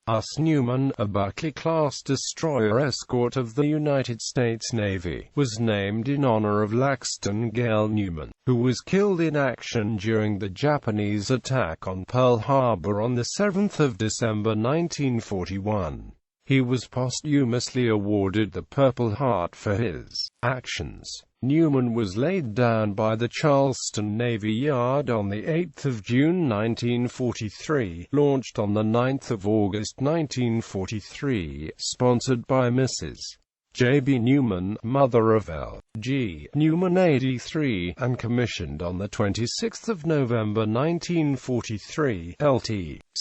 USS Newman, a Buckley-class destroyer escort of the United States Navy, was named in honor of Laxton Gale Newman, who was killed in action during the Japanese attack on Pearl Harbor on 7 December 1941. He was posthumously awarded the Purple Heart for his actions. Newman was laid down by the Charleston Navy Yard on 8 June 1943, launched on 9 August 1943, sponsored by Mrs. J.B. Newman, mother of L.G. Newman 83, and commissioned on 26 November 1943, Lt.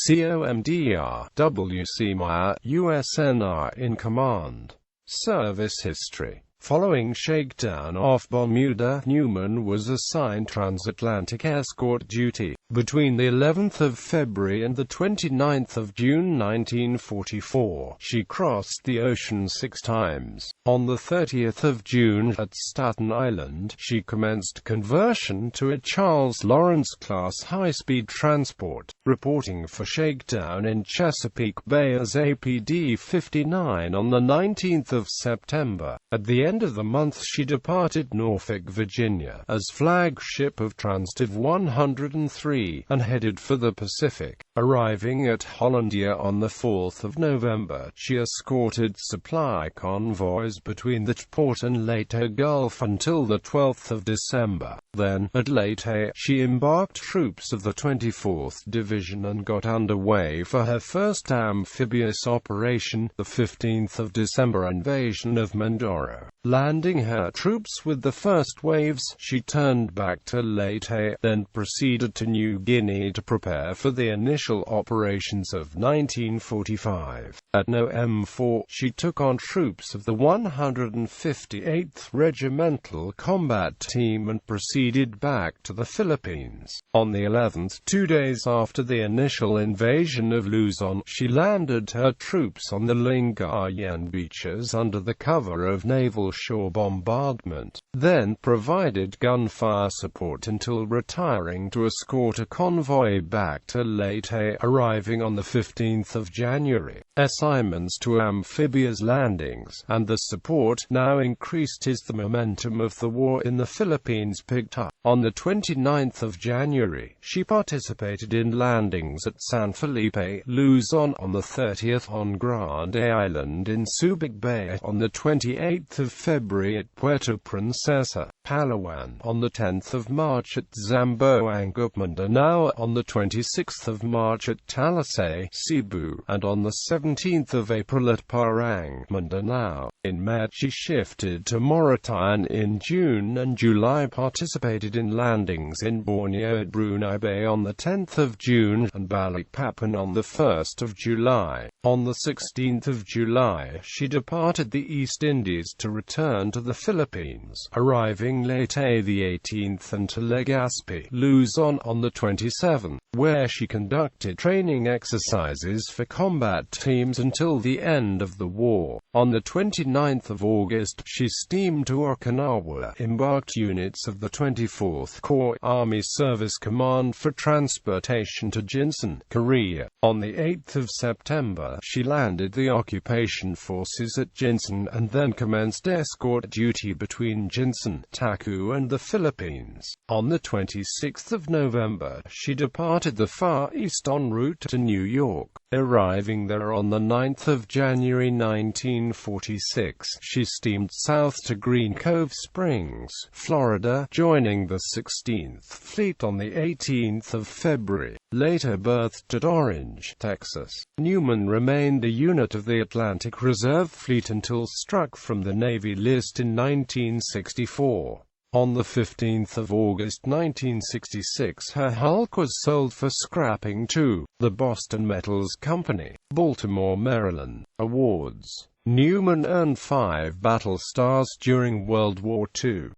Comdr. W.C. Meyer, USNR in command. Service history. Following shakedown off Bermuda, Newman was assigned transatlantic escort duty. Between the 11th of February and the 29th of June 1944, she crossed the ocean 6 times. On the 30th of June, at Staten Island, she commenced conversion to a Charles Lawrence-class high-speed transport, reporting for shakedown in Chesapeake Bay as APD-59 on the 19th of September. At the end of the month she departed Norfolk, Virginia, as flagship of Transtiv 103, and headed for the Pacific. Arriving at Hollandia on the 4th of November, she escorted supply convoys between that port and Leyte Gulf until the 12th of December. Then, at Leyte, she embarked troops of the 24th Division and got underway for her first amphibious operation, the 15th of December invasion of Mindoro. Landing her troops with the first waves, she turned back to Leyte, then proceeded to New Guinea to prepare for the initial operations of 1945. At No. M4, she took on troops of the 158th Regimental Combat Team and proceeded back to the Philippines. On the 11th, 2 days after the initial invasion of Luzon, she landed her troops on the Lingayen beaches under the cover of naval shore bombardment, then provided gunfire support until retiring to escort a convoy back to Leyte, arriving on the 15th of January. Assignments to amphibious landings, and the support now increased as the momentum of the war in the Philippines picked up. On the 29th of January, she participated in landings at San Felipe, Luzon, on the 30th on Grande Island in Subic Bay, on the 28th of February at Puerto Princesa, Palawan, on the 10th of March at Zamboanga, Mindanao, on the 26th of March at Talisay, Cebu, and on the 17th of April at Parang, Mindanao. In May, she shifted to Morataan in June and July, participated in landings in Borneo at Brunei Bay on the 10th of June, and Balikpapan on the 1st of July. On the 16th of July, she departed the East Indies to return to the Philippines, arriving Leyte the 18th and to Legazpi, Luzon, on the 27th, where she conducted training exercises for combat teams until the end of the war. On the 29th of August, she steamed to Okinawa, embarked units of the 24th Corps Army Service Command for transportation to Jinsan, Korea. On the 8th of September, she landed the occupation forces at Jinsan and then commenced escort duty between Jinsan, Taku and the Philippines. On the 26th of November, she departed the Far East en route to New York. Arriving there on the 9th of January 1946, she steamed south to Green Cove Springs, Florida, joining the 16th Fleet on the 18th of February. Later berthed at Orange, Texas. Newman remained a unit of the Atlantic Reserve Fleet until struck from the Navy list in 1964. On the 15th of August 1966, her hulk was sold for scrapping to the Boston Metals Company, Baltimore, Maryland. Awards. Newman earned 5 battle stars during World War II.